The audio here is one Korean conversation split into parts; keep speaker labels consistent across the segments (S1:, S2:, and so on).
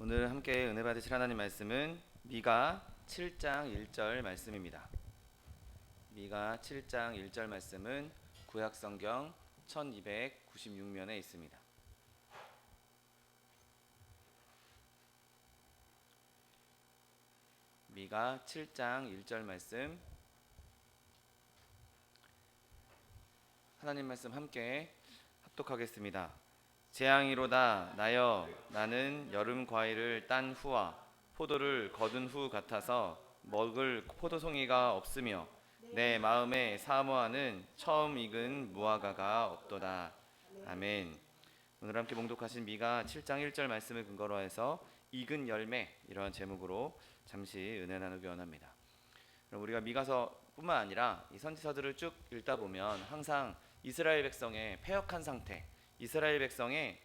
S1: 오늘 함께 은혜 받으실 하나님 말씀은 미가 7장 1절 말씀입니다. 미가 7장 1절 말씀은 구약성경 1296면에 있습니다. 미가 7장 1절 말씀, 하나님 말씀 함께 합독하겠습니다. 재앙이로다 나여 나는 여름 과일을 딴 후와 포도를 거둔 후 같아서 먹을 포도송이가 없으며 내 마음에 사모하는 처음 익은 무화과가 없도다. 아멘. 오늘 함께 봉독하신 미가 7장 1절 말씀을 근거로 해서 익은 열매, 이러한 제목으로 잠시 은혜 나누기 원합니다. 그럼 우리가 미가서뿐만 아니라 이 선지서들을 쭉 읽다 보면 항상 이스라엘 백성의 패역한 상태, 이스라엘 백성의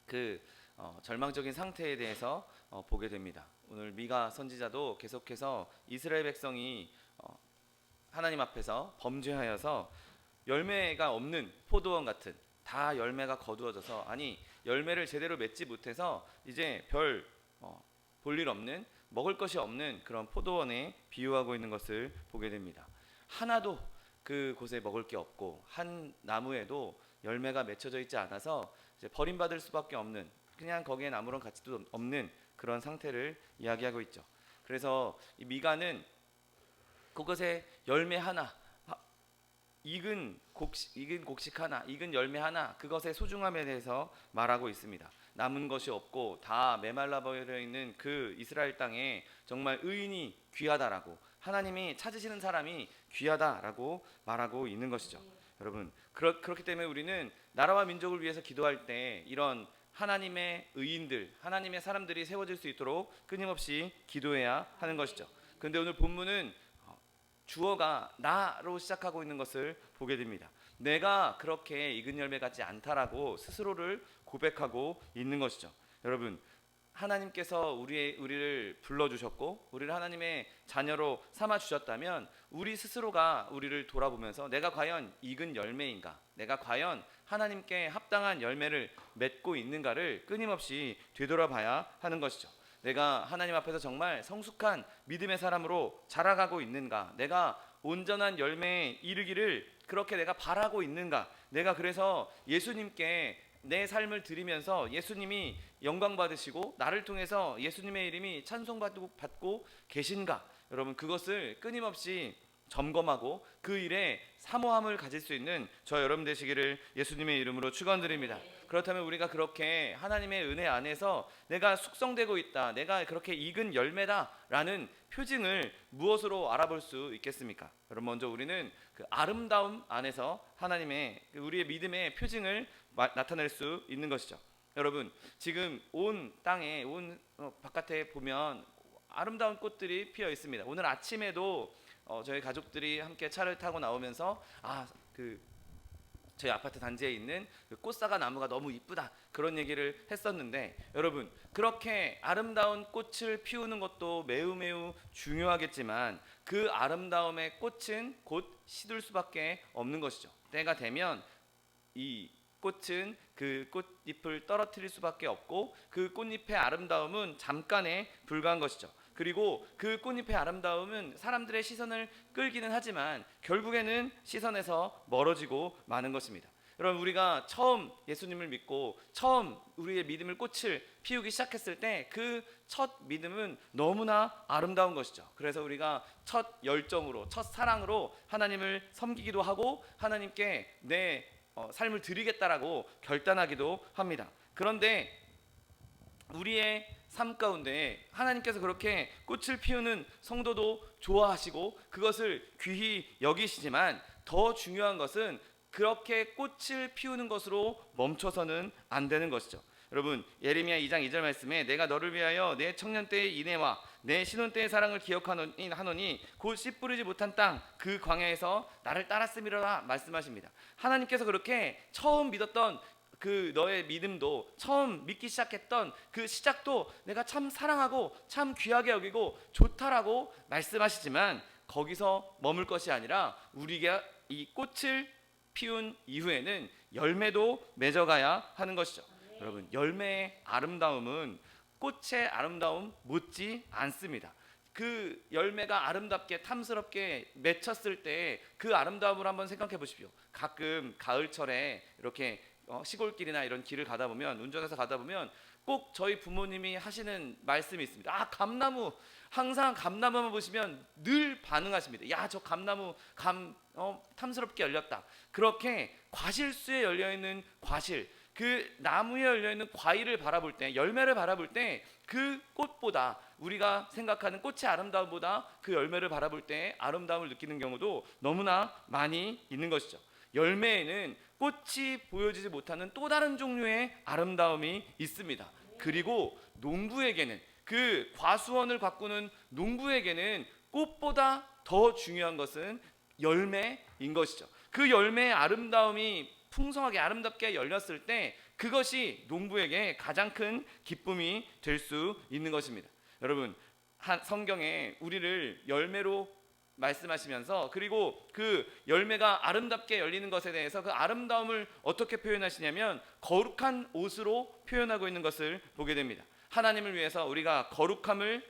S1: 그 절망적인 상태에 대해서 보게 됩니다. 오늘 미가 선지자도 계속해서 이스라엘 백성이 하나님 앞에서 범죄하여서 열매가 없는 포도원 같은, 다 열매가 거두어져서, 아니 열매를 제대로 맺지 못해서 이제 별 볼일 없는, 먹을 것이 없는 그런 포도원에 비유하고 있는 것을 보게 됩니다. 하나도 그곳에 먹을 게 없고 한 나무에도 열매가 맺혀져 있지 않아서 이제 버림받을 수밖에 없는, 그냥 거기엔 아무런 가치도 없는 그런 상태를 이야기하고 있죠. 그래서 이 미가는 그것에 열매 하나, 익은 곡식 하나, 익은 열매 하나, 그것의 소중함에 대해서 말하고 있습니다. 남은 것이 없고 다 메말라 버려 있는 그 이스라엘 땅에 정말 의인이 귀하다라고, 하나님이 찾으시는 사람이 귀하다라고 말하고 있는 것이죠. 여러분, 그렇기 때문에 우리는 나라와 민족을 위해서 기도할 때 이런 하나님의 의인들, 하나님의 사람들이 세워질 수 있도록 끊임없이 기도해야 하는 것이죠. 그런데 오늘 본문은 주어가 나로 시작하고 있는 것을 보게 됩니다. 내가 그렇게 익은 열매 같지 않다라고 스스로를 고백하고 있는 것이죠. 여러분, 하나님께서 우리를 불러주셨고 우리를 하나님의 자녀로 삼아주셨다면 우리 스스로가 우리를 돌아보면서 내가 과연 익은 열매인가, 내가 과연 하나님께 합당한 열매를 맺고 있는가를 끊임없이 되돌아봐야 하는 것이죠. 내가 하나님 앞에서 정말 성숙한 믿음의 사람으로 자라가고 있는가, 내가 온전한 열매에 이르기를 그렇게 내가 바라고 있는가, 내가 그래서 예수님께 내 삶을 드리면서 예수님이 영광 받으시고 나를 통해서 예수님의 이름이 찬송받고 계신가, 여러분 그것을 끊임없이 점검하고 그 일에 사모함을 가질 수 있는 저 여러분 되시기를 예수님의 이름으로 축원드립니다. 그렇다면 우리가 그렇게 하나님의 은혜 안에서 내가 숙성되고 있다, 내가 그렇게 익은 열매다라는 표징을 무엇으로 알아볼 수 있겠습니까? 여러분, 먼저 우리는 그 아름다움 안에서 하나님의 우리의 믿음의 표징을 나타낼 수 있는 것이죠. 여러분, 지금 온 땅에, 온 바깥에 보면 아름다운 꽃들이 피어 있습니다. 오늘 아침에도 저희 가족들이 함께 차를 타고 나오면서 저희 아파트 단지에 있는 그 꽃사과 나무가 너무 이쁘다, 그런 얘기를 했었는데, 여러분 그렇게 아름다운 꽃을 피우는 것도 매우 중요하겠지만 그 아름다움의 꽃은 곧 시들 수밖에 없는 것이죠. 때가 되면 이 꽃은 그 꽃잎을 떨어뜨릴 수밖에 없고 그 꽃잎의 아름다움은 잠깐에 불과한 것이죠. 그리고 그 꽃잎의 아름다움은 사람들의 시선을 끌기는 하지만 결국에는 시선에서 멀어지고 마는 것입니다. 여러분, 우리가 처음 예수님을 믿고 처음 우리의 믿음을 꽃을 피우기 시작했을 때 그 첫 믿음은 너무나 아름다운 것이죠. 그래서 우리가 첫 열정으로, 첫 사랑으로 하나님을 섬기기도 하고 하나님께 내 삶을 드리겠다라고 결단하기도 합니다. 그런데 우리의 삶 가운데 하나님께서 그렇게 꽃을 피우는 성도도 좋아하시고 그것을 귀히 여기시지만 더 중요한 것은 그렇게 꽃을 피우는 것으로 멈춰서는 안 되는 것이죠. 여러분, 예레미야 2장 2절 말씀에 내가 너를 위하여 내 청년 때의 인애와 내 신혼 때의 사랑을 기억하노니 곧 씨 뿌리지 못한 땅 그 광야에서 나를 따랐음이로라 말씀하십니다. 하나님께서 그렇게 처음 믿었던 그 너의 믿음도, 처음 믿기 시작했던 그 시작도 내가 참 사랑하고 참 귀하게 여기고 좋다라고 말씀하시지만 거기서 머물 것이 아니라 우리가 이 꽃을 피운 이후에는 열매도 맺어가야 하는 것이죠. 여러분, 열매의 아름다움은 꽃의 아름다움 못지 않습니다. 그 열매가 아름답게 탐스럽게 맺혔을 때 그 아름다움을 한번 생각해 보십시오. 가끔 가을철에 이렇게 시골길이나 이런 길을 가다 보면, 운전해서 가다 보면 꼭 저희 부모님이 하시는 말씀이 있습니다. 아, 감나무, 항상 감나무만 보시면 늘 반응하십니다. 야, 저 감나무 탐스럽게 열렸다. 그렇게 과실수에 열려있는 과실, 그 나무에 열려있는 과일을 바라볼 때, 열매를 바라볼 때 그 꽃보다, 우리가 생각하는 꽃의 아름다움보다 그 열매를 바라볼 때 아름다움을 느끼는 경우도 너무나 많이 있는 것이죠. 열매에는 꽃이 보여지지 못하는 또 다른 종류의 아름다움이 있습니다. 그리고 농부에게는, 그 과수원을 가꾸는 농부에게는 꽃보다 더 중요한 것은 열매인 것이죠. 그 열매의 아름다움이 풍성하게 아름답게 열렸을 때 그것이 농부에게 가장 큰 기쁨이 될 수 있는 것입니다. 여러분, 성경에 우리를 열매로 말씀하시면서, 그리고 그 열매가 아름답게 열리는 것에 대해서 그 아름다움을 어떻게 표현하시냐면 거룩한 옷으로 표현하고 있는 것을 보게 됩니다. 하나님을 위해서 우리가 거룩함을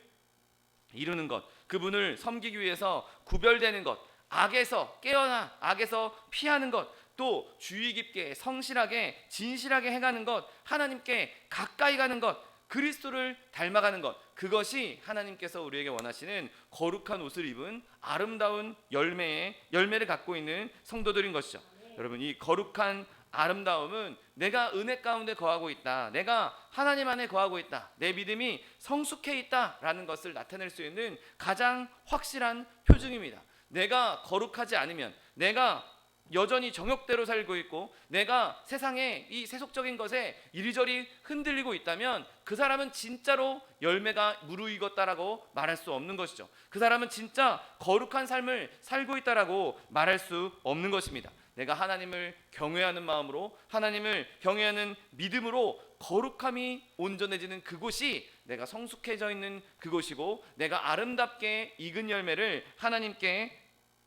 S1: 이루는 것, 그분을 섬기기 위해서 구별되는 것, 악에서 깨어나 악에서 피하는 것, 또 주의 깊게 성실하게 진실하게 행하는 것, 하나님께 가까이 가는 것, 그리스도를 닮아가는 것, 그것이 하나님께서 우리에게 원하시는 거룩한 옷을 입은 아름다운 열매를 갖고 있는 성도들인 것이죠. 여러분, 이 거룩한 아름다움은 내가 은혜 가운데 거하고 있다, 내가 하나님 안에 거하고 있다, 내 믿음이 성숙해 있다라는 것을 나타낼 수 있는 가장 확실한 표징입니다. 내가 거룩하지 않으면, 내가 여전히 정욕대로 살고 있고 내가 세상에 이 세속적인 것에 이리저리 흔들리고 있다면 그 사람은 진짜로 열매가 무르익었다라고 말할 수 없는 것이죠. 그 사람은 진짜 거룩한 삶을 살고 있다라고 말할 수 없는 것입니다. 내가 하나님을 경외하는 마음으로, 하나님을 경외하는 믿음으로 거룩함이 온전해지는 그곳이 내가 성숙해져 있는 그곳이고, 내가 아름답게 익은 열매를 하나님께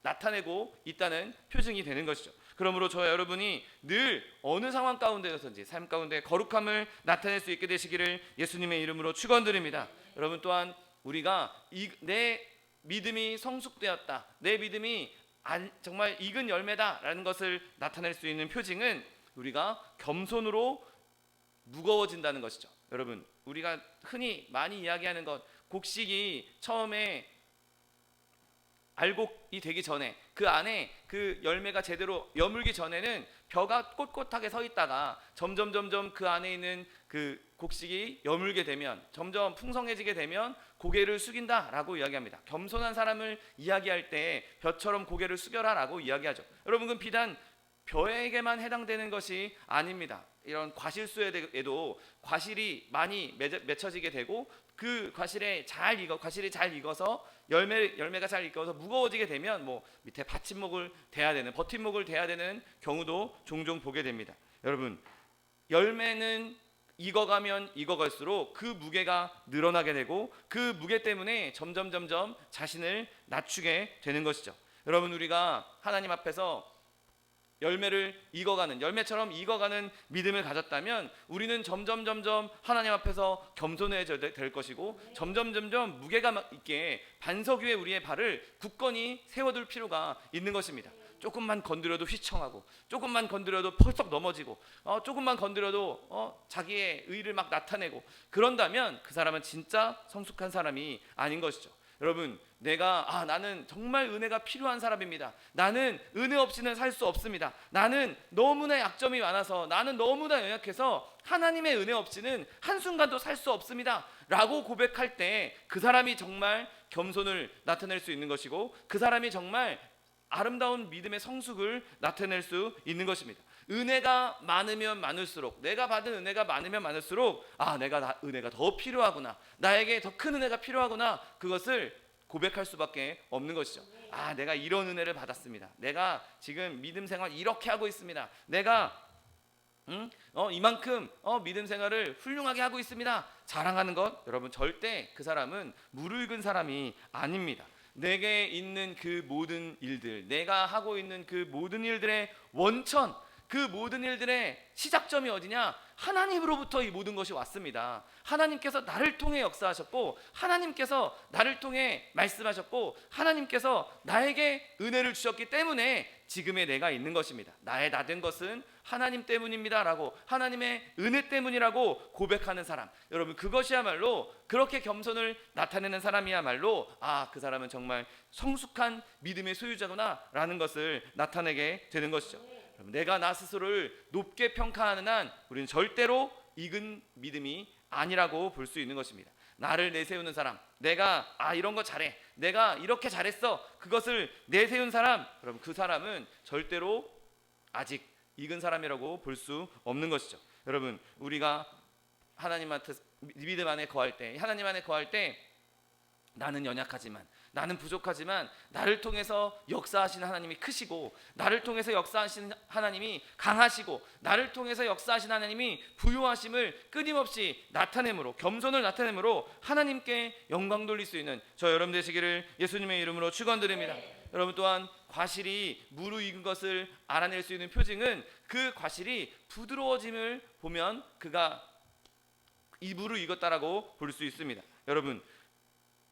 S1: 나타내고 있다는 표징이 되는 것이죠. 그러므로 저와 여러분이 늘 어느 상황 가운데서든지 삶 가운데 거룩함을 나타낼 수 있게 되시기를 예수님의 이름으로 축원드립니다. 여러분, 또한 우리가 내 믿음이 성숙되었다, 내 믿음이 정말 익은 열매다라는 것을 나타낼 수 있는 표징은 우리가 겸손으로 무거워진다는 것이죠. 여러분, 우리가 흔히 많이 이야기하는 것, 곡식이 처음에 알곡이 되기 전에, 그 안에 그 열매가 제대로 여물기 전에는 벼가 꼿꼿하게 서 있다가 점점 그 안에 있는 그 곡식이 여물게 되면, 점점 풍성해지게 되면 고개를 숙인다라고 이야기합니다. 겸손한 사람을 이야기할 때 벼처럼 고개를 숙여라라고 이야기하죠. 여러분, 그건 비단 벼에게만 해당되는 것이 아닙니다. 이런 과실수에도 과실이 많이 맺혀지게 되고, 그 과실이 잘 익어서 열매가 잘 익어서 무거워지게 되면 밑에 받침목을 대야 되는, 버팀목을 대야 되는 경우도 종종 보게 됩니다. 여러분, 열매는 익어가면 익어갈수록 그 무게가 늘어나게 되고, 그 무게 때문에 점점 자신을 낮추게 되는 것이죠. 여러분, 우리가 하나님 앞에서 열매처럼 익어가는 믿음을 가졌다면 우리는 점점 하나님 앞에서 겸손해져야 될 것이고, 점점 무게가 있게 반석 위에 우리의 발을 굳건히 세워둘 필요가 있는 것입니다. 조금만 건드려도 휘청하고, 조금만 건드려도 펄썩 넘어지고, 조금만 건드려도 자기의 의를 막 나타내고, 그런다면 그 사람은 진짜 성숙한 사람이 아닌 것이죠. 여러분, 나는 정말 은혜가 필요한 사람입니다. 나는 은혜 없이는 살 수 없습니다. 나는 너무나 약점이 많아서, 나는 너무나 연약해서 하나님의 은혜 없이는 한순간도 살 수 없습니다 라고 고백할 때 그 사람이 정말 겸손을 나타낼 수 있는 것이고, 그 사람이 정말 아름다운 믿음의 성숙을 나타낼 수 있는 것입니다. 은혜가 많으면 많을수록, 내가 받은 은혜가 많으면 많을수록 내가 은혜가 더 필요하구나, 나에게 더 큰 은혜가 필요하구나, 그것을 고백할 수밖에 없는 것이죠. 내가 이런 은혜를 받았습니다. 내가 지금 믿음 생활 이렇게 하고 있습니다. 내가 이만큼 믿음 생활을 훌륭하게 하고 있습니다. 자랑하는 것, 여러분, 절대 그 사람은 무르익은 사람이 아닙니다. 내게 있는 그 모든 일들, 내가 하고 있는 그 모든 일들의 원천, 그 모든 일들의 시작점이 어디냐? 하나님으로부터 이 모든 것이 왔습니다. 하나님께서 나를 통해 역사하셨고, 하나님께서 나를 통해 말씀하셨고, 하나님께서 나에게 은혜를 주셨기 때문에 지금의 내가 있는 것입니다. 나의 나 된 것은 하나님 때문입니다 라고, 하나님의 은혜 때문이라고 고백하는 사람, 여러분 그것이야말로, 그렇게 겸손을 나타내는 사람이야말로 그 사람은 정말 성숙한 믿음의 소유자구나 라는 것을 나타내게 되는 것이죠. 내가 나 스스로를 높게 평가하는 한 우리는 절대로 익은 믿음이 아니라고 볼 수 있는 것입니다. 나를 내세우는 사람, 내가 이런 거 잘해, 내가 이렇게 잘했어, 그것을 내세운 사람, 여러분 그 사람은 절대로 아직 익은 사람이라고 볼 수 없는 것이죠. 여러분 우리가 하나님한테 믿음 안에 거할 때, 하나님 안에 거할 때 나는 연약하지만, 나는 부족하지만 나를 통해서 역사하시는 하나님이 크시고, 나를 통해서 역사하시는 하나님이 강하시고, 나를 통해서 역사하시는 하나님이 부요하심을 끊임없이 나타내므로, 겸손을 나타내므로 하나님께 영광 돌릴 수 있는 저 여러분 되시기를 예수님의 이름으로 축원드립니다. 여러분 또한 과실이 무르익은 것을 알아낼 수 있는 표징은 그 과실이 부드러워짐을 보면 그가 이 무르익었다라고 볼 수 있습니다. 여러분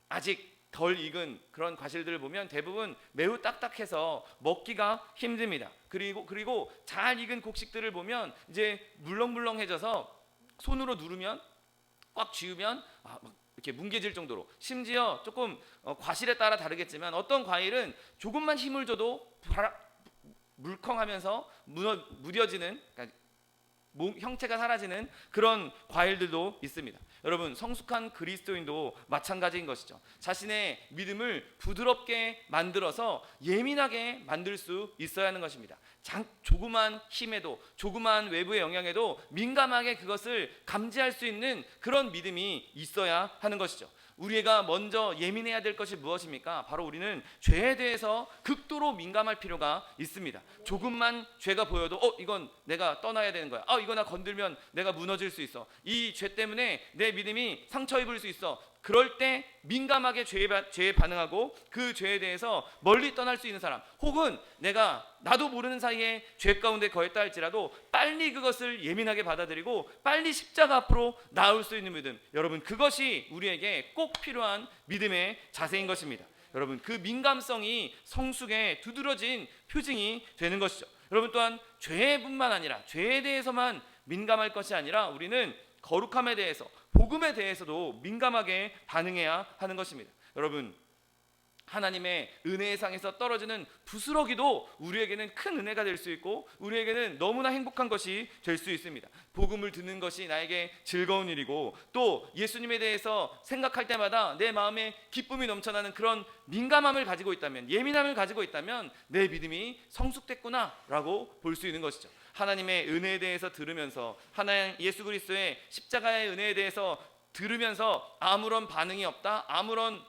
S1: 아직 덜 익은 그런 과실들을 보면 대부분 매우 딱딱해서 먹기가 힘듭니다. 그리고 잘 익은 곡식들을 보면 이제 물렁물렁해져서 손으로 누르면, 꽉 쥐으면 이렇게 뭉개질 정도로, 심지어 조금 과실에 따라 다르겠지만 어떤 과일은 조금만 힘을 줘도 물컹하면서 무뎌지는, 그러니까 형체가 사라지는 그런 과일들도 있습니다. 여러분 성숙한 그리스도인도 마찬가지인 것이죠. 자신의 믿음을 부드럽게 만들어서 예민하게 만들 수 있어야 하는 것입니다. 조그만 힘에도, 조그만 외부의 영향에도 민감하게 그것을 감지할 수 있는 그런 믿음이 있어야 하는 것이죠. 우리가 먼저 예민해야 될 것이 무엇입니까? 바로 우리는 죄에 대해서 극도로 민감할 필요가 있습니다. 조금만 죄가 보여도 이건 내가 떠나야 되는 거야. 이거 나 건들면 내가 무너질 수 있어. 이 죄 때문에 내 믿음이 상처 입을 수 있어. 그럴 때 민감하게 죄에 반응하고 그 죄에 대해서 멀리 떠날 수 있는 사람, 혹은 나도 모르는 사이에 죄 가운데 거했다 할지라도 빨리 그것을 예민하게 받아들이고 빨리 십자가 앞으로 나올 수 있는 믿음, 여러분 그것이 우리에게 꼭 필요한 믿음의 자세인 것입니다. 여러분 그 민감성이 성숙에 두드러진 표징이 되는 것이죠. 여러분 또한 죄뿐만 아니라, 죄에 대해서만 민감할 것이 아니라 우리는 거룩함에 대해서, 복음에 대해서도 민감하게 반응해야 하는 것입니다. 여러분 하나님의 은혜의 상에서 떨어지는 부스러기도 우리에게는 큰 은혜가 될 수 있고, 우리에게는 너무나 행복한 것이 될 수 있습니다. 복음을 듣는 것이 나에게 즐거운 일이고, 또 예수님에 대해서 생각할 때마다 내 마음에 기쁨이 넘쳐나는 그런 민감함을 가지고 있다면, 예민함을 가지고 있다면 내 믿음이 성숙됐구나 라고 볼 수 있는 것이죠. 하나님의 은혜에 대해서 들으면서, 하나님 예수 그리스도의 십자가의 은혜에 대해서 들으면서 아무런 반응이 없다, 아무런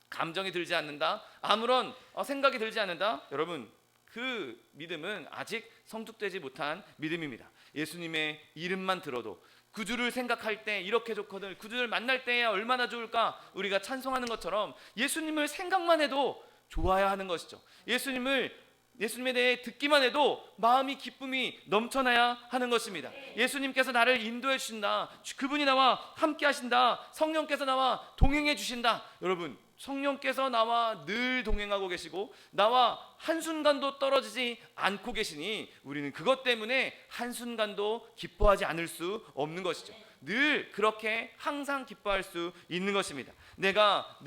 S1: 감정이 들지 않는다, 아무런 생각이 들지 않는다, 여러분 그 믿음은 아직 성숙되지 못한 믿음입니다. 예수님의 이름만 들어도, 구주를 생각할 때 이렇게 좋거든, 구주를 만날 때야 얼마나 좋을까, 우리가 찬송하는 것처럼 예수님을 생각만 해도 좋아야 하는 것이죠. 예수님에 대해 듣기만 해도 마음이 기쁨이 넘쳐나야 하는 것입니다. 예수님께서 나를 인도해 주신다, 그분이 나와 함께 하신다, 성령께서 나와 동행해 주신다. 여러분 성령께서 나와 늘 동행하고 계시고 나와 한순간도 떨어지지 않고 계시니 우리는 그것 때문에 한순간도 기뻐하지 않을 수 없는 것이죠. 늘 그렇게 항상 기뻐할 수 있는 것입니다. 우리가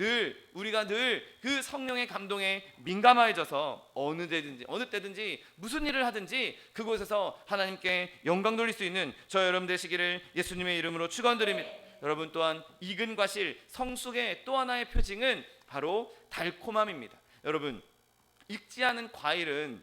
S1: 늘 그 성령의 감동에 민감해져서 어느 때든지 무슨 일을 하든지 그곳에서 하나님께 영광 돌릴 수 있는 저 여러분 되시기를 예수님의 이름으로 축원드립니다. 여러분 또한 익은 과실, 성숙의 또 하나의 표징은 바로 달콤함입니다. 여러분 익지 않은 과일은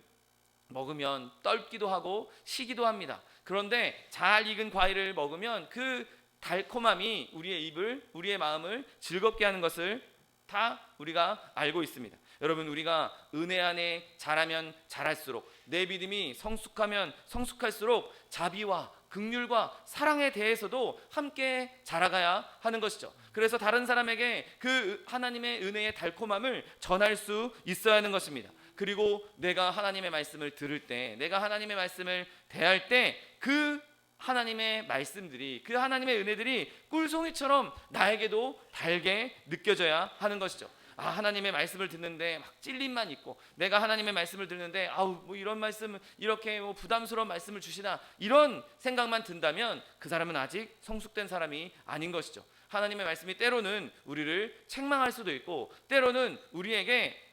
S1: 먹으면 떫기도 하고 시기도 합니다. 그런데 잘 익은 과일을 먹으면 그 달콤함이 우리의 입을, 우리의 마음을 즐겁게 하는 것을 다 우리가 알고 있습니다. 여러분 우리가 은혜 안에 자라면 자랄수록, 내 믿음이 성숙하면 성숙할수록 자비와 긍휼과 사랑에 대해서도 함께 자라가야 하는 것이죠. 그래서 다른 사람에게 그 하나님의 은혜의 달콤함을 전할 수 있어야 하는 것입니다. 그리고 내가 하나님의 말씀을 들을 때, 내가 하나님의 말씀을 대할 때 그 하나님의 말씀들이, 그 하나님의 은혜들이 꿀송이처럼 나에게도 달게 느껴져야 하는 것이죠. 하나님의 말씀을 듣는데 막 찔림만 있고, 내가 하나님의 말씀을 듣는데 뭐 이런 말씀, 이렇게 뭐 부담스러운 말씀을 주시나, 이런 생각만 든다면 그 사람은 아직 성숙된 사람이 아닌 것이죠. 하나님의 말씀이 때로는 우리를 책망할 수도 있고, 때로는 우리에게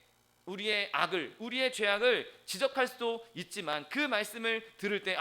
S1: 우리의 악을, 우리의 죄악을 지적할 수도 있지만, 그 말씀을 들을 때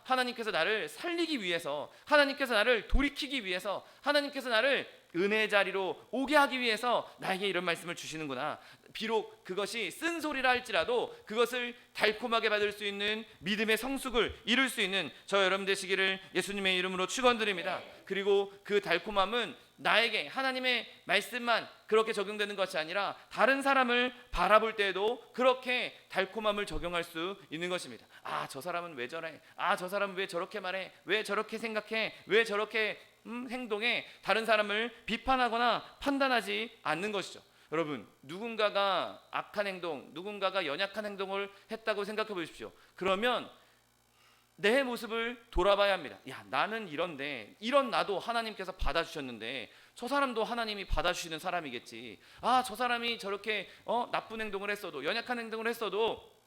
S1: 하나님께서 나를 살리기 위해서, 하나님께서 나를 돌이키기 위해서, 하나님께서 나를 은혜의 자리로 오게 하기 위해서 나에게 이런 말씀을 주시는구나. 비록 그것이 쓴소리라 할지라도 그것을 달콤하게 받을 수 있는 믿음의 성숙을 이룰 수 있는 저 여러분 되시기를 예수님의 이름으로 축원드립니다. 그리고 그 달콤함은 나에게 하나님의 말씀만 그렇게 적용되는 것이 아니라 다른 사람을 바라볼 때에도 그렇게 달콤함을 적용할 수 있는 것입니다. 저 사람은 왜 저래? 저 사람은 왜 저렇게 말해? 왜 저렇게 생각해? 왜 저렇게 행동해? 다른 사람을 비판하거나 판단하지 않는 것이죠. 여러분, 누군가가 악한 행동, 누군가가 연약한 행동을 했다고 생각해 보십시오. 그러면 내 모습을 돌아봐야 합니다. 나는 이런데, 이런 나도 하나님께서 받아주셨는데 저 사람도 하나님이 받아주시는 사람이겠지. 저 사람이 저렇게 나쁜 행동을 했어도, 연약한 행동을 했어도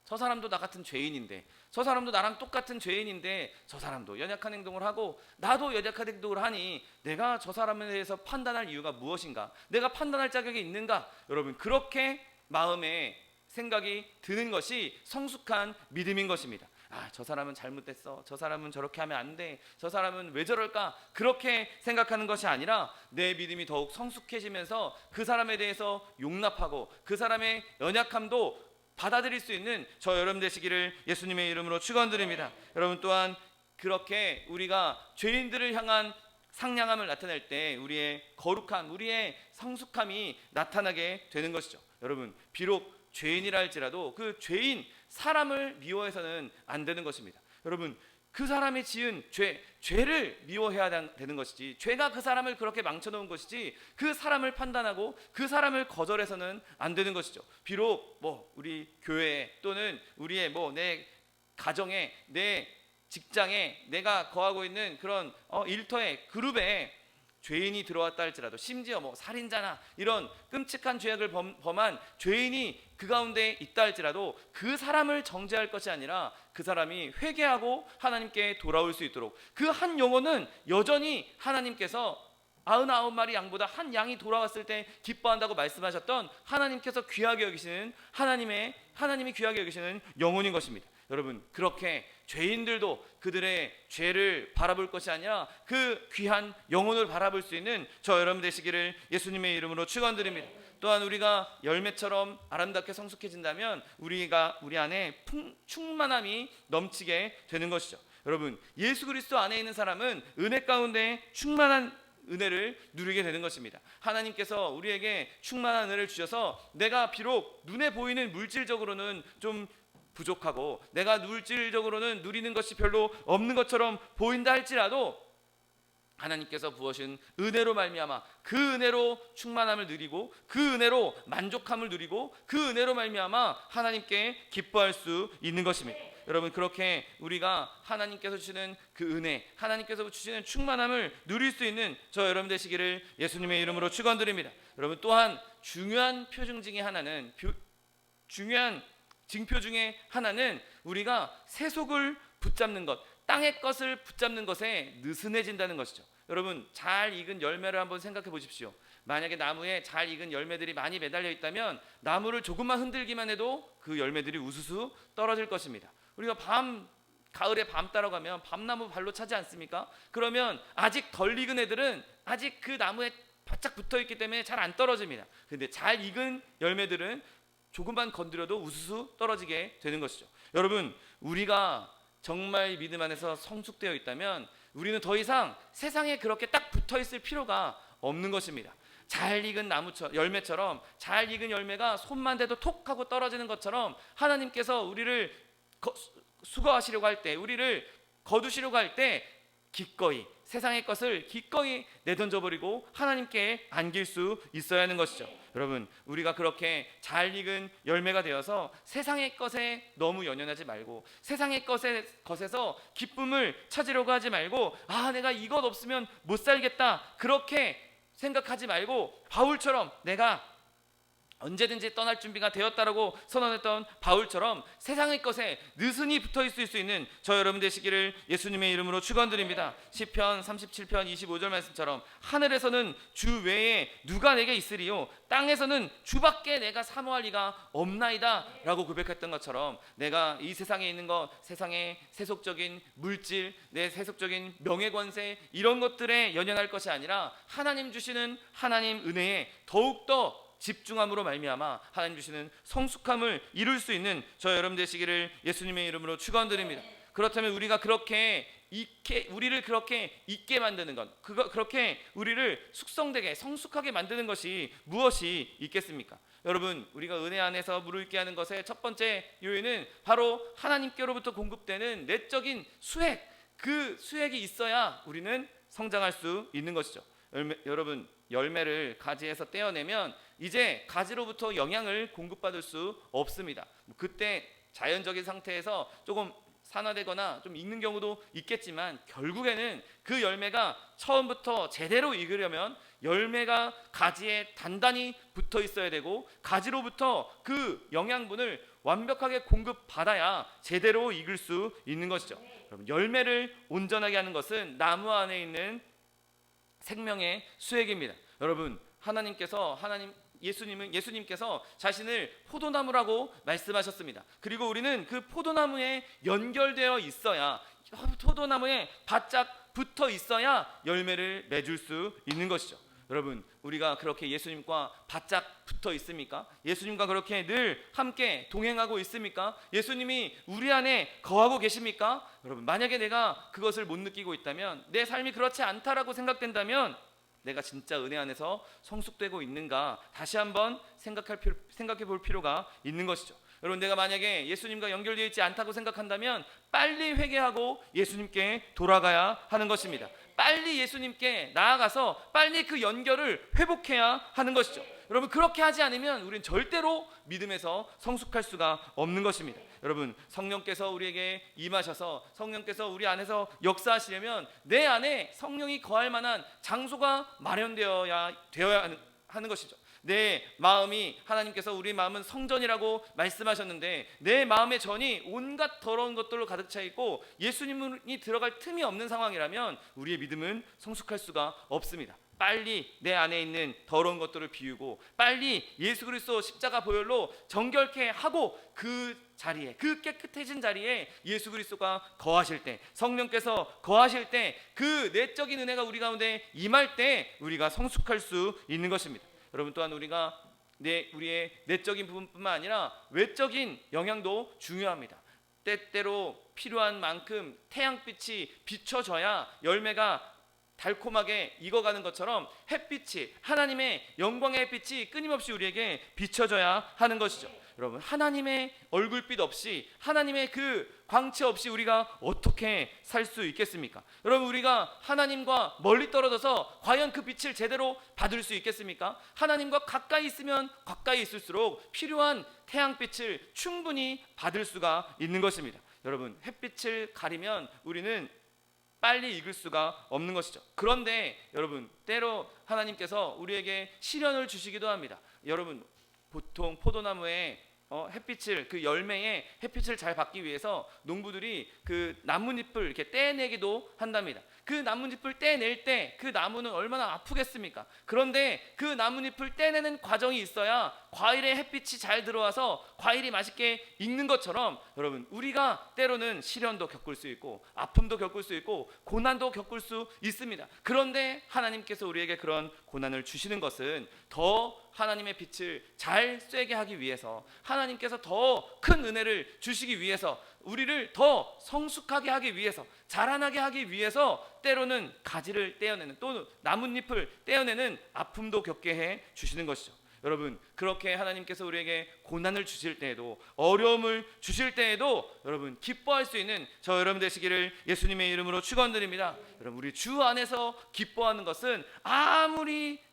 S1: 저 사람도 나 같은 죄인인데, 저 사람도 나랑 똑같은 죄인인데 저 사람도 연약한 행동을 하고 나도 연약한 행동을 하니 내가 저 사람에 대해서 판단할 이유가 무엇인가? 내가 판단할 자격이 있는가? 여러분, 그렇게 마음에 생각이 드는 것이 성숙한 믿음인 것입니다. 저 사람은 잘못됐어, 저 사람은 저렇게 하면 안 돼, 저 사람은 왜 저럴까, 그렇게 생각하는 것이 아니라 내 믿음이 더욱 성숙해지면서 그 사람에 대해서 용납하고 그 사람의 연약함도 받아들일 수 있는 저 여러분 되시기를 예수님의 이름으로 축원드립니다. 여러분, 또한 그렇게 우리가 죄인들을 향한 상냥함을 나타낼 때 우리의 거룩함, 우리의 성숙함이 나타나게 되는 것이죠. 여러분, 비록 죄인이라 할지라도 그 죄인, 사람을 미워해서는 안 되는 것입니다. 여러분, 그 사람이 지은 죄를 미워해야 되는 것이지, 죄가 그 사람을 그렇게 망쳐놓은 것이지 그 사람을 판단하고 그 사람을 거절해서는 안 되는 것이죠. 비록 우리 교회에 또는 우리의 내 가정에, 내 직장에, 내가 거하고 있는 그런 일터에, 그룹에 죄인이 들어왔다 할지라도, 심지어 살인자나 이런 끔찍한 죄악을 범한 죄인이 그 가운데 있다 할지라도 그 사람을 정죄할 것이 아니라 그 사람이 회개하고 하나님께 돌아올 수 있도록, 그 한 영혼은 여전히 하나님께서 99마리 양보다 한 양이 돌아왔을 때 기뻐한다고 말씀하셨던 하나님께서 귀하게 여기시는 하나님이 귀하게 여기시는 영혼인 것입니다. 여러분, 그렇게 죄인들도 그들의 죄를 바라볼 것이 아니라 그 귀한 영혼을 바라볼 수 있는 저 여러분 되시기를 예수님의 이름으로 축원드립니다. 또한 우리가 열매처럼 아름답게 성숙해진다면 우리 안에 충만함이 넘치게 되는 것이죠. 여러분, 예수 그리스도 안에 있는 사람은 은혜 가운데 충만한 은혜를 누리게 되는 것입니다. 하나님께서 우리에게 충만한 은혜를 주셔서 내가 비록 눈에 보이는 물질적으로는 좀 부족하고 내가 물질적으로는 누리는 것이 별로 없는 것처럼 보인다 할지라도 하나님께서 부으신 은혜로 말미암아 그 은혜로 충만함을 누리고 그 은혜로 만족함을 누리고 그 은혜로 말미암아 하나님께 기뻐할 수 있는 것입니다. 여러분, 그렇게 우리가 하나님께서 주시는 그 은혜, 하나님께서 주시는 충만함을 누릴 수 있는 저 여러분 되시기를 예수님의 이름으로 축원드립니다. 여러분, 또한 중요한 표징 중에 하나는, 중요한 징표 중에 하나는 우리가 세속을 붙잡는 것, 땅의 것을 붙잡는 것에 느슨해진다는 것이죠. 여러분, 잘 익은 열매를 한번 생각해 보십시오. 만약에 나무에 잘 익은 열매들이 많이 매달려 있다면 나무를 조금만 흔들기만 해도 그 열매들이 우수수 떨어질 것입니다. 우리가 가을에 밤 따라가면 밤나무 발로 차지 않습니까? 그러면 아직 덜 익은 애들은 아직 그 나무에 바짝 붙어 있기 때문에 잘 안 떨어집니다. 그런데 잘 익은 열매들은 조금만 건드려도 우수수 떨어지게 되는 것이죠. 여러분, 우리가 정말 믿음 안에서 성숙되어 있다면 우리는 더 이상 세상에 그렇게 딱 붙어 있을 필요가 없는 것입니다. 잘 익은 열매처럼, 잘 익은 열매가 손만 대도 톡 하고 떨어지는 것처럼 하나님께서 우리를 수거하시려고 할 때, 우리를 거두시려고 할 때 기꺼이 세상의 것을 기꺼이 내던져버리고 하나님께 안길 수 있어야 하는 것이죠. 여러분, 우리가 그렇게 잘 익은 열매가 되어서 세상의 것에 너무 연연하지 말고 세상의 것에서 기쁨을 찾으려고 하지 말고 내가 이것 없으면 못 살겠다 그렇게 생각하지 말고 바울처럼 내가 언제든지 떠날 준비가 되었다라고 선언했던 바울처럼 세상의 것에 느슨히 붙어 있을 수 있는 저 여러분 되시기를 예수님의 이름으로 축원드립니다. 시편 37편 25절 말씀처럼 하늘에서는 주 외에 누가 내게 있으리요 땅에서는 주밖에 내가 사모할 리가 없나이다 라고 고백했던 것처럼 내가 이 세상에 있는 것, 세상의 세속적인 물질, 내 세속적인 명예권세 이런 것들에 연연할 것이 아니라 하나님 주시는 하나님 은혜에 더욱더 집중함으로 말미암아 하나님 주시는 성숙함을 이룰 수 있는 저 여러분 되시기를 예수님의 이름으로 축원드립니다. 그렇다면 우리가 우리를 그렇게 있게 만드는 것, 그렇게 우리를 숙성되게 성숙하게 만드는 것이 무엇이 있겠습니까? 여러분, 우리가 은혜 안에서 물을 있게 하는 것의 첫 번째 요인은 바로 하나님께로부터 공급되는 내적인 수액, 그 수액이 있어야 우리는 성장할 수 있는 것이죠. 여러분, 열매를 가지에서 떼어내면 이제 가지로부터 영양을 공급받을 수 없습니다. 그때 자연적인 상태에서 조금 산화되거나 좀 익는 경우도 있겠지만 결국에는 그 열매가 처음부터 제대로 익으려면 열매가 가지에 단단히 붙어 있어야 되고 가지로부터 그 영양분을 완벽하게 공급받아야 제대로 익을 수 있는 것이죠. 여러분, 열매를 온전하게 하는 것은 나무 안에 있는 생명의 수액입니다. 여러분, 예수님께서 자신을 포도나무라고 말씀하셨습니다. 그리고 우리는 그 포도나무에 연결되어 있어야, 포도나무에 바짝 붙어 있어야 열매를 맺을 수 있는 것이죠. 여러분, 우리가 그렇게 예수님과 바짝 붙어 있습니까? 예수님과 그렇게 늘 함께 동행하고 있습니까? 예수님이 우리 안에 거하고 계십니까? 여러분, 만약에 내가 그것을 못 느끼고 있다면, 내 삶이 그렇지 않다라고 생각된다면 내가 진짜 은혜 안에서 성숙되고 있는가 다시 한번 생각해 볼 필요가 있는 것이죠. 여러분, 내가 만약에 예수님과 연결되어 있지 않다고 생각한다면 빨리 회개하고 예수님께 돌아가야 하는 것입니다. 빨리 예수님께 나아가서 빨리 그 연결을 회복해야 하는 것이죠. 여러분, 그렇게 하지 않으면 우리는 절대로 믿음에서 성숙할 수가 없는 것입니다. 여러분, 성령께서 우리에게 임하셔서 성령께서 우리 안에서 역사하시려면 내 안에 성령이 거할 만한 장소가 마련되어야 하는 것이죠. 내 마음이, 하나님께서 우리 마음은 성전이라고 말씀하셨는데 내 마음의 전이 온갖 더러운 것들로 가득 차 있고 예수님이 들어갈 틈이 없는 상황이라면 우리의 믿음은 성숙할 수가 없습니다. 빨리 내 안에 있는 더러운 것들을 비우고 빨리 예수 그리스도 십자가 보혈로 정결케 하고 그 자리에, 그 깨끗해진 자리에 예수 그리스도가 거하실 때, 성령께서 거하실 때, 그 내적인 은혜가 우리 가운데 임할 때 우리가 성숙할 수 있는 것입니다. 여러분, 또한 우리가 우리의 내적인 부분뿐만 아니라 외적인 영향도 중요합니다. 때때로 필요한 만큼 태양빛이 비춰져야 열매가 달콤하게 익어가는 것처럼 햇빛이, 하나님의 영광의 햇빛이 끊임없이 우리에게 비춰져야 하는 것이죠. 여러분, 하나님의 얼굴빛 없이, 하나님의 그 광채 없이 우리가 어떻게 살 수 있겠습니까? 여러분, 우리가 하나님과 멀리 떨어져서 과연 그 빛을 제대로 받을 수 있겠습니까? 하나님과 가까이 있으면 가까이 있을수록 필요한 태양빛을 충분히 받을 수가 있는 것입니다. 여러분, 햇빛을 가리면 우리는 빨리 익을 수가 없는 것이죠. 그런데 여러분, 때로 하나님께서 우리에게 시련을 주시기도 합니다. 여러분, 보통 포도나무에 햇빛을, 그 열매에 햇빛을 잘 받기 위해서 농부들이 그 나뭇잎을 이렇게 떼내기도 한답니다. 그 나뭇잎을 떼낼 때 그 나무는 얼마나 아프겠습니까? 그런데 그 나뭇잎을 떼내는 과정이 있어야 과일에 햇빛이 잘 들어와서 과일이 맛있게 익는 것처럼 여러분, 우리가 때로는 시련도 겪을 수 있고 아픔도 겪을 수 있고 고난도 겪을 수 있습니다. 그런데 하나님께서 우리에게 그런 고난을 주시는 것은 더 하나님의 빛을 잘 쐬게 하기 위해서, 하나님께서 더 큰 은혜를 주시기 위해서, 우리를 더 성숙하게 하기 위해서, 자라나게 하기 위해서 때로는 가지를 떼어내는, 또 나뭇잎을 떼어내는 아픔도 겪게 해 주시는 것이죠. 여러분, 그렇게 하나님께서 우리에게 고난을 주실 때에도, 어려움을 주실 때에도 여러분 기뻐할 수 있는 저 여러분 되시기를 예수님의 이름으로 축원드립니다. 여러분, 우리 주 안에서 기뻐하는 것은 아무리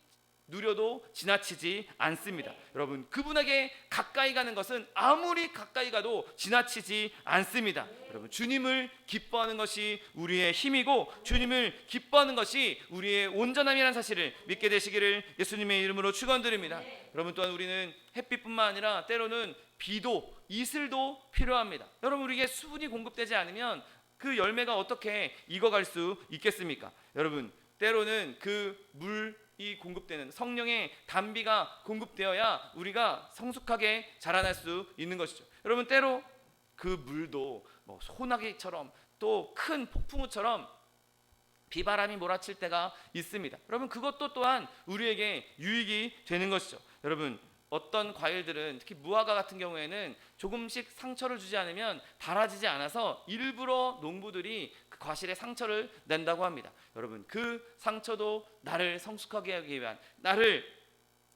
S1: 누려도 지나치지 않습니다. 여러분, 그분에게 가까이 가는 것은 아무리 가까이 가도 지나치지 않습니다. 여러분, 주님을 기뻐하는 것이 우리의 힘이고, 주님을 기뻐하는 것이 우리의 온전함이라는 사실을 믿게 되시기를 예수님의 이름으로 축원드립니다. 여러분, 또한 우리는 햇빛뿐만 아니라 때로는 비도, 이슬도 필요합니다. 여러분, 우리에게 수분이 공급되지 않으면 그 열매가 어떻게 익어갈 수 있겠습니까? 여러분, 때로는 그 물이 공급되는 성령의 단비가 공급되어야 우리가 성숙하게 자라날 수 있는 것이죠. 여러분, 때로 그 물도 뭐 소나기처럼 또 큰 폭풍우처럼 비바람이 몰아칠 때가 있습니다. 여러분, 그것도 또한 우리에게 유익이 되는 것이죠. 여러분, 어떤 과일들은, 특히 무화과 같은 경우에는 조금씩 상처를 주지 않으면 달아지지 않아서 일부러 농부들이 그 과실에 상처를 낸다고 합니다. 여러분, 그 상처도 나를 성숙하게 하기 위한, 나를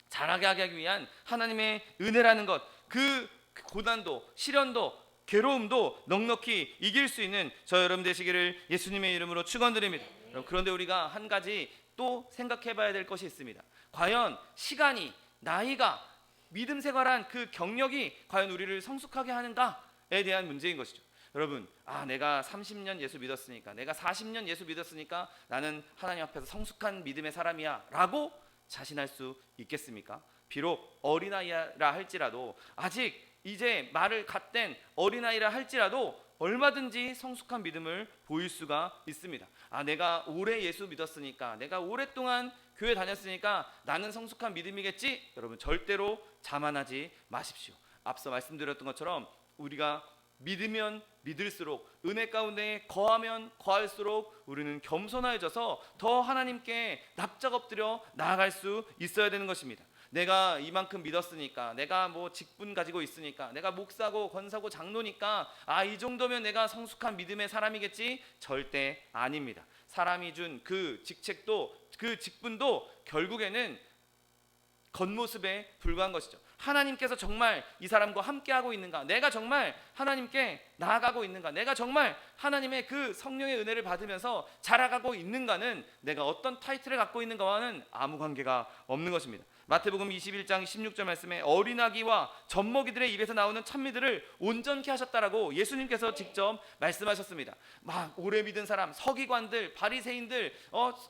S1: 자라게 하기 위한 하나님의 은혜라는 것, 그 고난도, 시련도, 괴로움도 넉넉히 이길 수 있는 저 여러분 되시기를 예수님의 이름으로 축원드립니다. 그런데 우리가 한 가지 또 생각해 봐야 될 것이 있습니다. 과연 시간이, 나이가, 믿음 생활한 그 경력이 과연 우리를 성숙하게 하는가에 대한 문제인 것이죠. 여러분, 내가 30년 예수 믿었으니까, 내가 40년 예수 믿었으니까 나는 하나님 앞에서 성숙한 믿음의 사람이야 라고 자신할 수 있겠습니까? 비록 어린아이라 할지라도, 아직 이제 말을 갓된 어린아이라 할지라도 얼마든지 성숙한 믿음을 보일 수가 있습니다. 내가 오래 예수 믿었으니까, 내가 오랫동안 교회 다녔으니까 나는 성숙한 믿음이겠지? 여러분, 절대로 자만하지 마십시오. 앞서 말씀드렸던 것처럼 우리가 믿으면 믿을수록, 은혜 가운데 거하면 거할수록 우리는 겸손해져서 더 하나님께 납작 엎드려 나아갈 수 있어야 되는 것입니다. 내가 이만큼 믿었으니까, 내가 뭐 직분 가지고 있으니까, 내가 목사고 권사고 장로니까 이 정도면 내가 성숙한 믿음의 사람이겠지? 절대 아닙니다. 사람이 준 그 직책도, 그 직분도 결국에는 겉모습에 불과한 것이죠. 하나님께서 정말 이 사람과 함께하고 있는가, 내가 정말 하나님께 나아가고 있는가, 내가 정말 하나님의 그 성령의 은혜를 받으면서 자라가고 있는가는, 내가 어떤 타이틀을 갖고 있는가와는 아무 관계가 없는 것입니다. 마태복음 21장 16절 말씀에 어린아기와 젖먹이들의 입에서 나오는 찬미들을 온전케 하셨다라고 예수님께서 직접 말씀하셨습니다. 막 오래 믿은 사람, 서기관들, 바리새인들,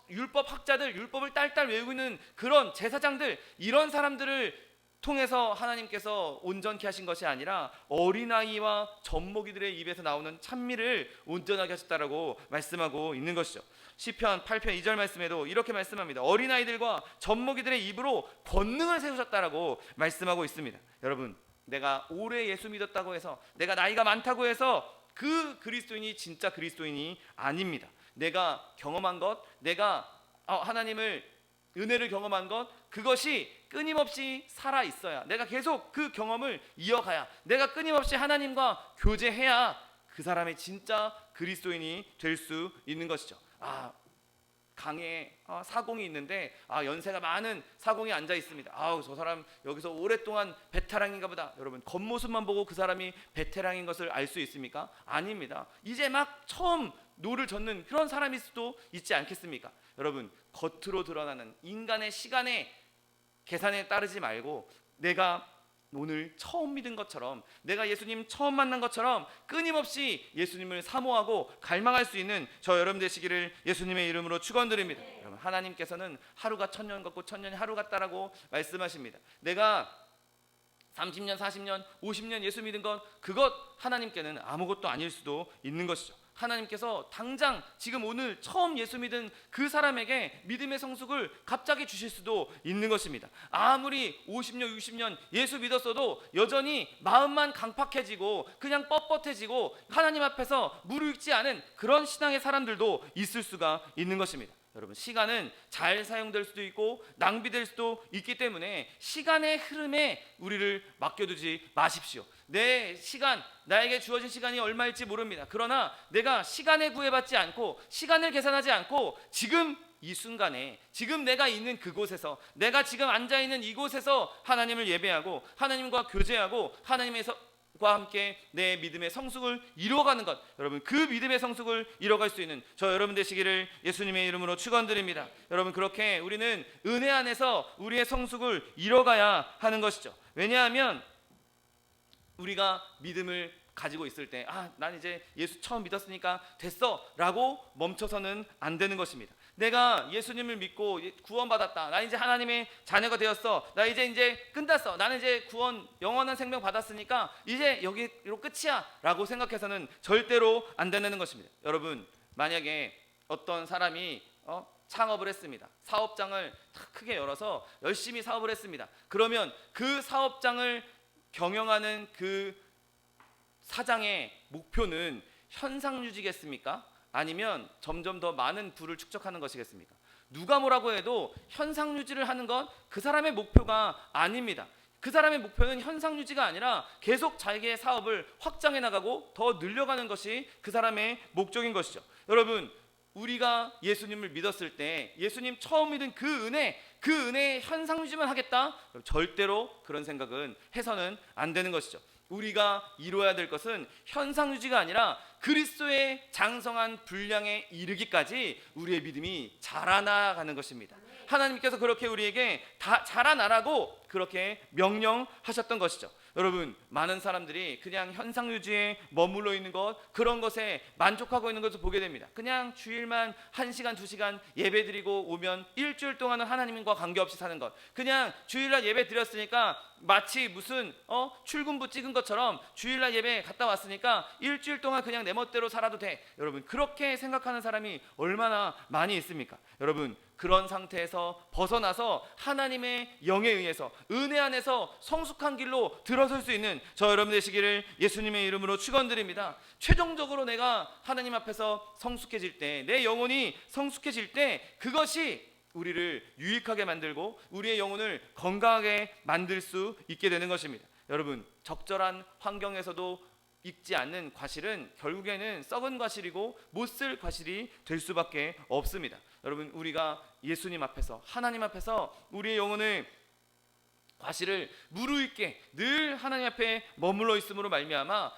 S1: 율법 학자들, 율법을 딸딸 외우고 있는 그런 제사장들, 이런 사람들을 통해서 하나님께서 온전케 하신 것이 아니라 어린아이와 젖먹이들의 입에서 나오는 찬미를 온전하게 하셨다라고 말씀하고 있는 것이죠. 시편 8편 2절 말씀에도 이렇게 말씀합니다. 어린아이들과 젖먹이들의 입으로 권능을 세우셨다라고 말씀하고 있습니다. 여러분, 내가 오래 예수 믿었다고 해서, 내가 나이가 많다고 해서 그 그리스도인이 진짜 그리스도인이 아닙니다. 내가 경험한 것, 내가 하나님을, 은혜를 경험한 것, 그것이 끊임없이 살아 있어야, 내가 계속 그 경험을 이어가야, 내가 끊임없이 하나님과 교제해야 그 사람이 진짜 그리스도인이 될 수 있는 것이죠. 강에 사공이 있는데 연세가 많은 사공이 앉아 있습니다. 저 사람 여기서 오랫동안 베테랑인가 보다. 여러분, 겉모습만 보고 그 사람이 베테랑인 것을 알 수 있습니까? 아닙니다. 이제 막 처음 노를 젓는 그런 사람일 수도 있지 않겠습니까? 여러분, 겉으로 드러나는 인간의 시간의 계산에 따르지 말고, 내가 오늘 처음 믿은 것처럼, 내가 예수님 처음 만난 것처럼 끊임없이 예수님을 사모하고 갈망할 수 있는 저 여러분 되시기를 예수님의 이름으로 축원드립니다. 여러분, 하나님께서는 하루가 1000년 같고 1000년이 하루 같다라고 말씀하십니다. 내가 30년, 40년, 50년 예수 믿은 것, 그것 하나님께는 아무것도 아닐 수도 있는 것이죠. 하나님께서 당장 지금 오늘 처음 예수 믿은 그 사람에게 믿음의 성숙을 갑자기 주실 수도 있는 것입니다. 아무리 50년, 60년 예수 믿었어도 여전히 마음만 강팍해지고 그냥 뻣뻣해지고 하나님 앞에서 무르익지 않은 그런 신앙의 사람들도 있을 수가 있는 것입니다. 여러분, 시간은 잘 사용될 수도 있고 낭비될 수도 있기 때문에 시간의 흐름에 우리를 맡겨두지 마십시오. 내 시간, 나에게 주어진 시간이 얼마일지 모릅니다. 그러나 내가 시간에 구애받지 않고, 시간을 계산하지 않고 지금 이 순간에 지금 내가 있는 그곳에서, 내가 지금 앉아 있는 이곳에서 하나님을 예배하고 하나님과 교제하고 하나님과 함께 내 믿음의 성숙을 이루어가는 것, 여러분 그 믿음의 성숙을 이뤄갈 수 있는 저 여러분 되시기를 예수님의 이름으로 축원드립니다. 여러분 그렇게 우리는 은혜 안에서 우리의 성숙을 이뤄가야 하는 것이죠. 왜냐하면 우리가 믿음을 가지고 있을 때 난 이제 예수 처음 믿었으니까 됐어 라고 멈춰서는 안 되는 것입니다. 내가 예수님을 믿고 구원받았다, 나 이제 하나님의 자녀가 되었어, 나 이제 끝났어, 나는 이제 구원 영원한 생명 받았으니까 이제 여기로 끝이야 라고 생각해서는 절대로 안 되는 것입니다. 여러분 만약에 어떤 사람이 창업을 했습니다. 사업장을 크게 열어서 열심히 사업을 했습니다. 그러면 그 사업장을 경영하는 그 사장의 목표는 현상 유지겠습니까? 아니면 점점 더 많은 부를 축적하는 것이겠습니까? 누가 뭐라고 해도 현상 유지를 하는 것, 그 사람의 목표가 아닙니다. 그 사람의 목표는 현상 유지가 아니라 계속 자기의 사업을 확장해 나가고 더 늘려가는 것이 그 사람의 목적인 것이죠. 여러분 우리가 예수님을 믿었을 때 예수님 처음 믿은 그 은혜의 현상 유지만 하겠다? 절대로 그런 생각은 해서는 안 되는 것이죠. 우리가 이루어야 될 것은 현상 유지가 아니라 그리스도의 장성한 분량에 이르기까지 우리의 믿음이 자라나가는 것입니다. 하나님께서 그렇게 우리에게 다 자라나라고 그렇게 명령하셨던 것이죠. 여러분 많은 사람들이 그냥 현상 유지에 머물러 있는 것, 그런 것에 만족하고 있는 것을 보게 됩니다. 그냥 주일만 1시간 2시간 예배 드리고 오면 일주일 동안은 하나님과 관계없이 사는 것, 그냥 주일날 예배 드렸으니까 마치 무슨 출근부 찍은 것처럼 주일날 예배 갔다 왔으니까 일주일 동안 그냥 내 멋대로 살아도 돼. 여러분 그렇게 생각하는 사람이 얼마나 많이 있습니까? 여러분 그런 상태에서 벗어나서 하나님의 영에 의해서 은혜 안에서 성숙한 길로 들어설 수 있는 저 여러분 되시기를 예수님의 이름으로 축원드립니다. 최종적으로 내가 하나님 앞에서 성숙해질 때, 내 영혼이 성숙해질 때 그것이 우리를 유익하게 만들고 우리의 영혼을 건강하게 만들 수 있게 되는 것입니다. 여러분 적절한 환경에서도 익지 않는 과실은 결국에는 썩은 과실이고 못 쓸 과실이 될 수밖에 없습니다. 여러분 우리가 예수님 앞에서 하나님 앞에서 우리의 영혼을 과실을 무르익게 늘 하나님 앞에 머물러 있음으로 말미암아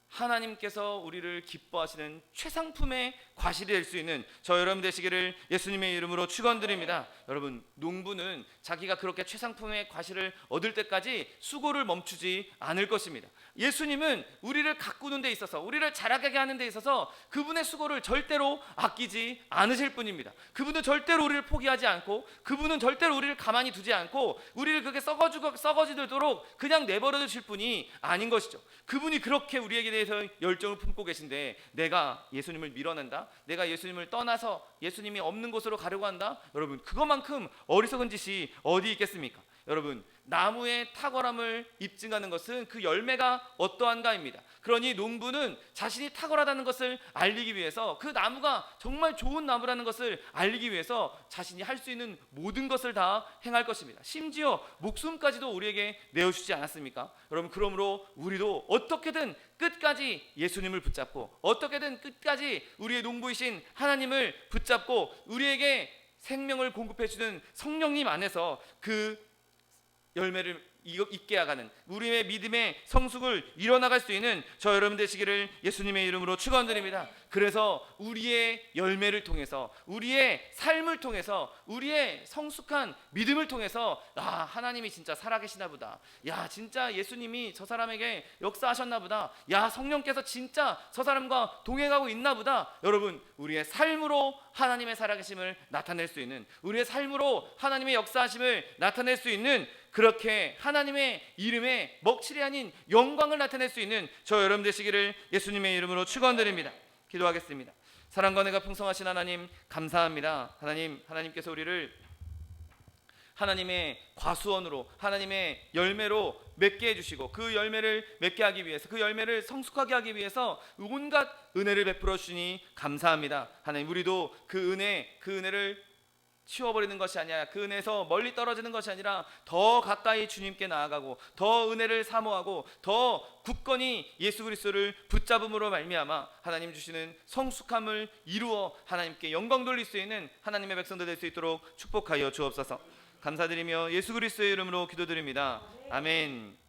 S1: 하나님께서 우리를 기뻐하시는 최상품의 과실이 될 수 있는 저 여러분 되시기를 예수님의 이름으로 축원드립니다. 여러분 농부는 자기가 그렇게 최상품의 과실을 얻을 때까지 수고를 멈추지 않을 것입니다. 예수님은 우리를 가꾸는 데 있어서, 우리를 자라게 하는 데 있어서 그분의 수고를 절대로 아끼지 않으실 분입니다. 그분은 절대로 우리를 포기하지 않고, 그분은 절대로 우리를 가만히 두지 않고 우리를 그렇게 썩어지도록 그냥 내버려 두실 분이 아닌 것이죠. 그분이 그렇게 우리에게 대해서 열정을 품고 계신데 내가 예수님을 밀어낸다, 내가 예수님을 떠나서 예수님이 없는 곳으로 가려고 한다, 여러분 그것만큼 어리석은 짓이 어디 있겠습니까? 여러분 나무의 탁월함을 입증하는 것은 그 열매가 어떠한가입니다. 그러니 농부는 자신이 탁월하다는 것을 알리기 위해서, 그 나무가 정말 좋은 나무라는 것을 알리기 위해서 자신이 할 수 있는 모든 것을 다 행할 것입니다. 심지어 목숨까지도 우리에게 내어주지 않았습니까? 여러분 그러므로 우리도 어떻게든 끝까지 예수님을 붙잡고 어떻게든 끝까지 우리의 농부이신 하나님을 붙잡고 우리에게 생명을 공급해 주는 성령님 안에서 그 열매를 있게 하가는 우리의 믿음의 성숙을 이뤄나갈 수 있는 저 여러분 되시기를 예수님의 이름으로 축원드립니다. 그래서 우리의 열매를 통해서, 우리의 삶을 통해서, 우리의 성숙한 믿음을 통해서 하나님이 진짜 살아계시나 보다, 진짜 예수님이 저 사람에게 역사하셨나 보다, 성령께서 진짜 저 사람과 동행하고 있나 보다, 여러분 우리의 삶으로 하나님의 살아계심을 나타낼 수 있는, 우리의 삶으로 하나님의 역사하심을 나타낼 수 있는, 그렇게 하나님의 이름에 먹칠이 아닌 영광을 나타낼 수 있는 저 여러분 되시기를 예수님의 이름으로 축원드립니다. 기도하겠습니다. 사랑과 은혜가 풍성하신 하나님 감사합니다. 하나님께서 우리를 하나님의 과수원으로, 하나님의 열매로 맺게 해주시고 그 열매를 맺게 하기 위해서, 그 열매를 성숙하게 하기 위해서 온갖 은혜를 베풀어 주시니 감사합니다. 하나님 우리도 그 은혜를 치워버리는 것이 아니라 그 은혜에서 멀리 떨어지는 것이 아니라 더 가까이 주님께 나아가고 더 은혜를 사모하고 더 굳건히 예수 그리스도를 붙잡음으로 말미암아 하나님 주시는 성숙함을 이루어 하나님께 영광 돌릴 수 있는 하나님의 백성들 될 수 있도록 축복하여 주옵소서. 감사드리며 예수 그리스도의 이름으로 기도드립니다. 아멘.